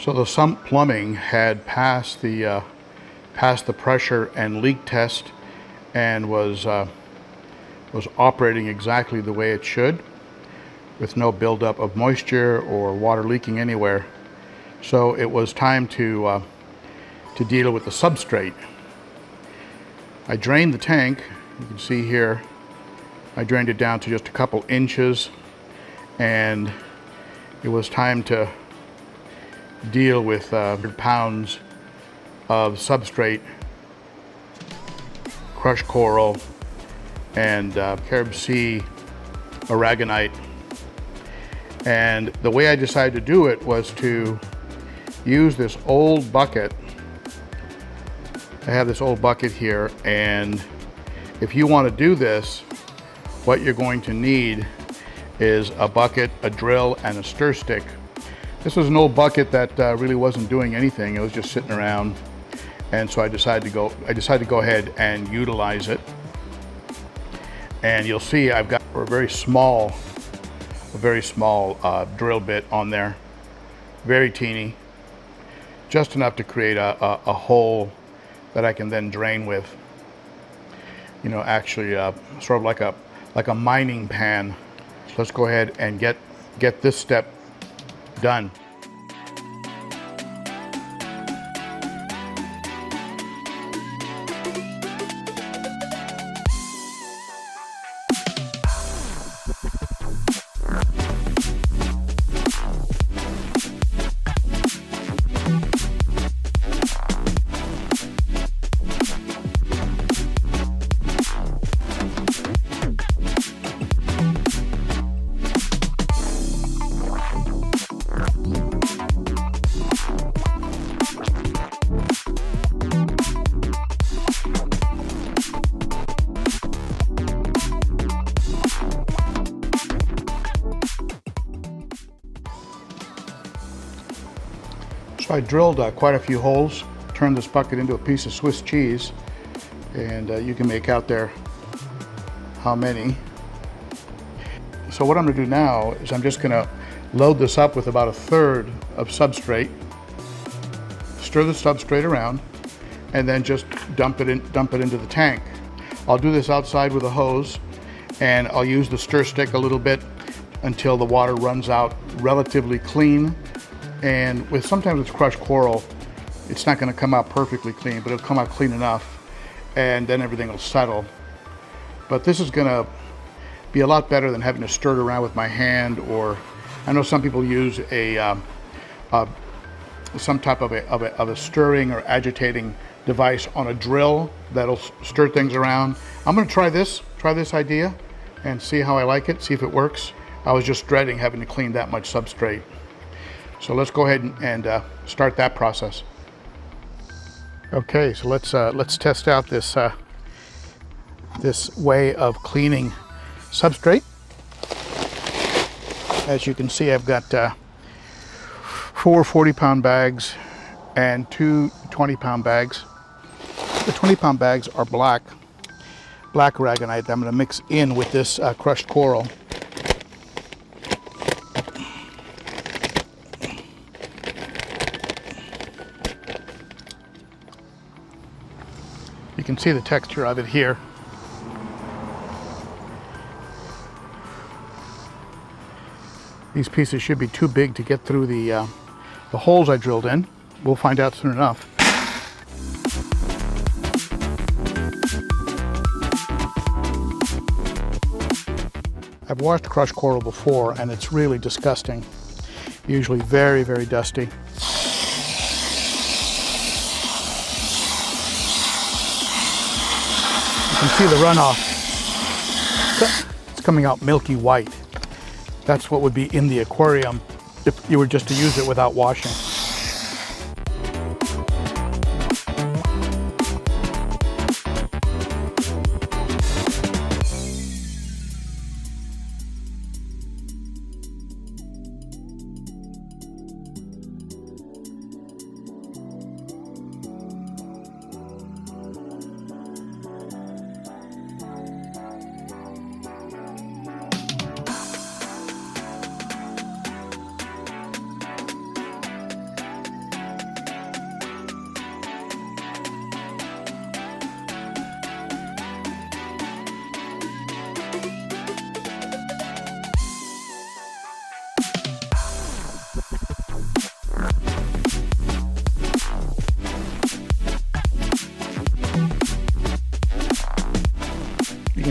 So the sump plumbing had passed the pressure and leak test and was operating exactly the way it should, with no buildup of moisture or water leaking anywhere. So it was time to deal with the substrate. I drained the tank. You can see here, I drained it down to just a couple inches, and it was time to deal with 100 pounds of substrate, crushed coral, and Carib Sea aragonite. And the way I decided to do it was to use this old bucket. I have this old bucket here, and if you want to do this, what you're going to need is a bucket, a drill, and a stir stick. This was an old bucket that really wasn't doing anything. It was just sitting around, and so I decided to go ahead and utilize it. And you'll see I've got a very small drill bit on there, very teeny, just enough to create a hole that I can then drain with. You know, actually sort of like a mining pan. So let's go ahead and get this step done. So I drilled quite a few holes, turned this bucket into a piece of Swiss cheese, and you can make out there how many. So what I'm going to do now is I'm just going to load this up with about 1/3 of substrate, stir the substrate around, and then just dump it into the tank. I'll do this outside with a hose, and I'll use the stir stick a little bit until the water runs out relatively clean. And sometimes with crushed coral, it's not going to come out perfectly clean, but it'll come out clean enough, and then everything will settle. But this is going to be a lot better than having to stir it around with my hand, or I know some people use some type of a stirring or agitating device on a drill that'll stir things around. I'm going to try this idea and see how I like it, see if it works. I was just dreading having to clean that much substrate. So let's go ahead and start that process. Okay, so let's test out this this way of cleaning substrate. As you can see, I've got 4 40-pound bags and 2 20-pound bags. The 20-pound bags are black aragonite that I'm going to mix in with this crushed coral. You can see the texture of it here. These pieces should be too big to get through the holes I drilled in. We'll find out soon enough. I've washed crushed coral before, and it's really disgusting. Usually very, very dusty. You can see the runoff. It's coming out milky white. That's what would be in the aquarium if you were just to use it without washing.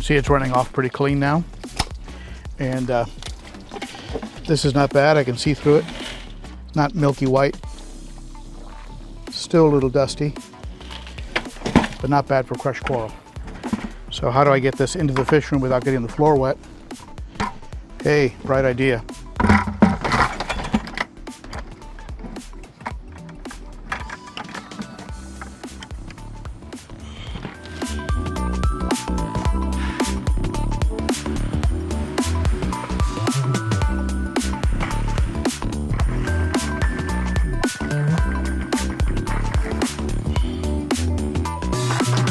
can see it's running off pretty clean now. And this is not bad. I can see through it. Not milky white. Still a little dusty, but not bad for crushed coral. So how do I get this into the fish room without getting the floor wet? Hey, bright idea.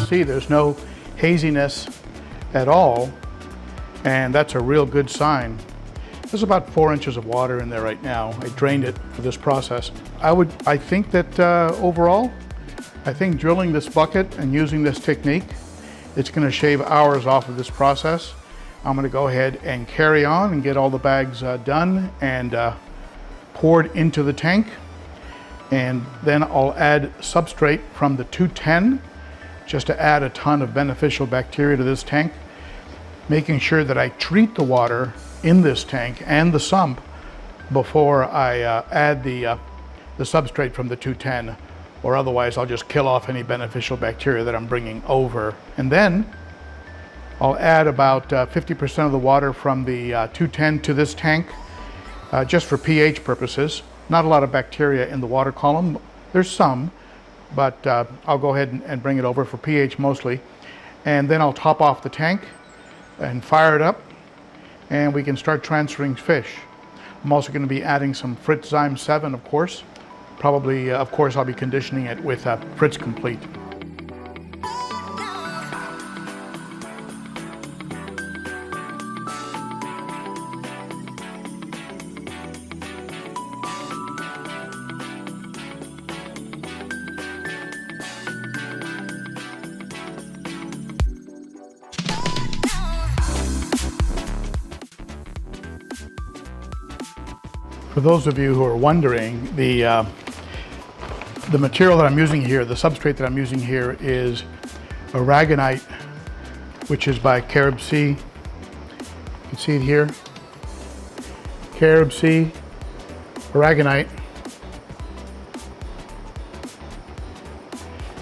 See, there's no haziness at all, and that's a real good sign. There's about 4 inches of water in there right now. I drained it for this process. I think that overall, I think drilling this bucket and using this technique, it's going to shave hours off of this process. I'm going to go ahead and carry on and get all the bags done and poured into the tank, and then I'll add substrate from the 210 just to add a ton of beneficial bacteria to this tank, making sure that I treat the water in this tank and the sump before I add the substrate from the 210, or otherwise I'll just kill off any beneficial bacteria that I'm bringing over. And then I'll add about 50% of the water from the 210 to this tank, just for pH purposes. Not a lot of bacteria in the water column. There's some, but I'll go ahead and bring it over for pH mostly. And then I'll top off the tank and fire it up, and we can start transferring fish. I'm also going to be adding some Fritz Zyme 7, of course. Probably, of course, I'll be conditioning it with Fritz Complete. For those of you who are wondering, the material that I'm using here, the substrate that I'm using here is aragonite, which is by Carib Sea. You can see it here. Carib Sea, aragonite.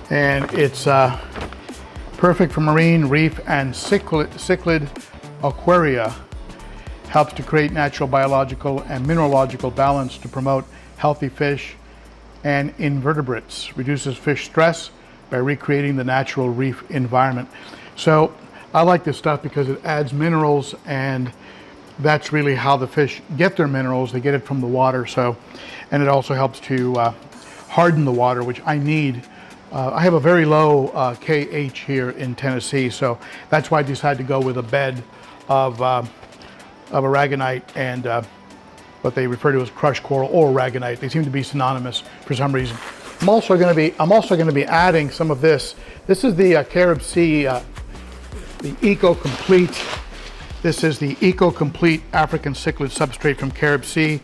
And it's perfect for marine, reef, and cichlid aquaria. Helps to create natural biological and mineralogical balance to promote healthy fish and invertebrates. Reduces fish stress by recreating the natural reef environment. So I like this stuff because it adds minerals, and that's really how the fish get their minerals. They get it from the water. So, and it also helps to harden the water, which I need. I have a very low KH here in Tennessee, so that's why I decided to go with a bed of aragonite and what they refer to as crushed coral or aragonite. They seem to be synonymous for some reason. I'm also going to be adding some of this. This is the Carib Sea, the Eco Complete. This is the Eco Complete African Cichlid substrate from Carib Sea.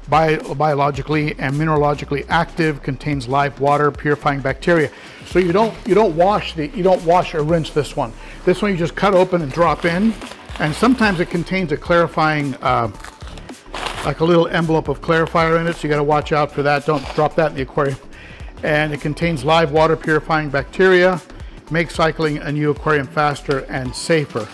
Biologically and mineralogically active, contains live water, purifying bacteria. So you don't wash or rinse this one. This one you just cut open and drop in. And sometimes it contains a clarifying, like a little envelope of clarifier in it, so you got to watch out for that. Don't drop that in the aquarium. And it contains live water purifying bacteria, makes cycling a new aquarium faster and safer.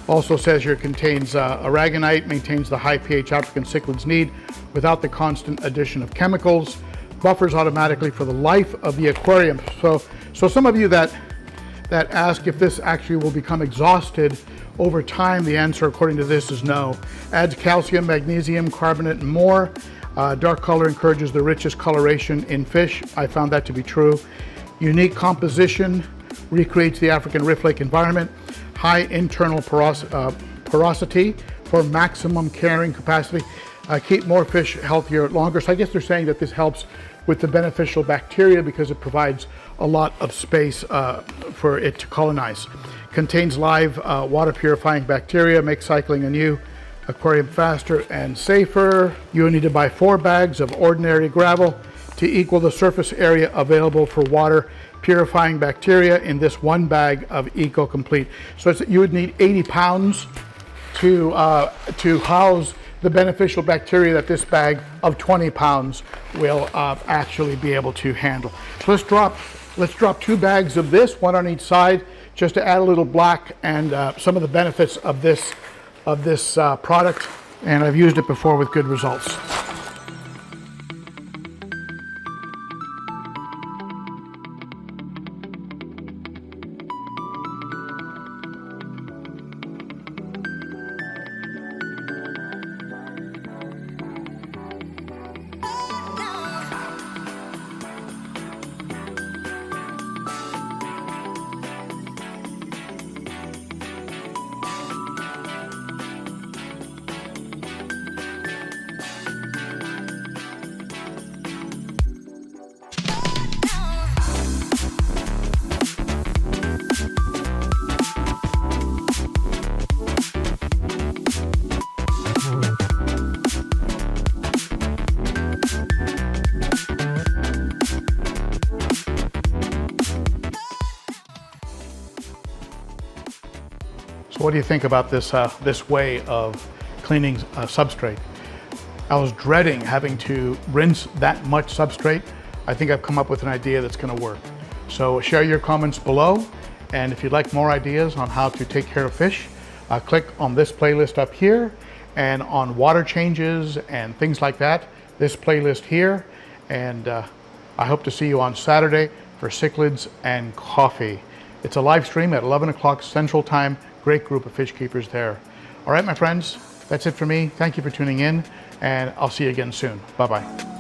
Also says here it contains aragonite, maintains the high pH African cichlids need without the constant addition of chemicals, buffers automatically for the life of the aquarium. So some of you that ask if this actually will become exhausted over time, the answer according to this is no. Adds calcium, magnesium, carbonate, and more. Dark color encourages the richest coloration in fish. I found that to be true. Unique composition, recreates the African Rift Lake environment. High internal porosity for maximum carrying capacity. Keep more fish healthier longer. So I guess they're saying that this helps with the beneficial bacteria because it provides a lot of space for it to colonize. Contains live water purifying bacteria, makes cycling a new aquarium faster and safer. You will need to buy 4 bags of ordinary gravel, to equal the surface area available for water purifying bacteria in this one bag of Eco-Complete. So you would need 80 pounds to house the beneficial bacteria that this bag of 20 pounds will actually be able to handle. So let's drop 2 bags of this, one on each side, just to add a little black and some of the benefits of this product. And I've used it before with good results. So what do you think about this way of cleaning substrate? I was dreading having to rinse that much substrate. I think I've come up with an idea that's going to work. So share your comments below, and if you'd like more ideas on how to take care of fish, click on this playlist up here, and on water changes and things like that, this playlist here. And I hope to see you on Saturday for cichlids and coffee. It's a live stream at 11 o'clock Central Time. Great group of fish keepers there. All right, my friends, that's it for me. Thank you for tuning in, and I'll see you again soon. Bye-bye.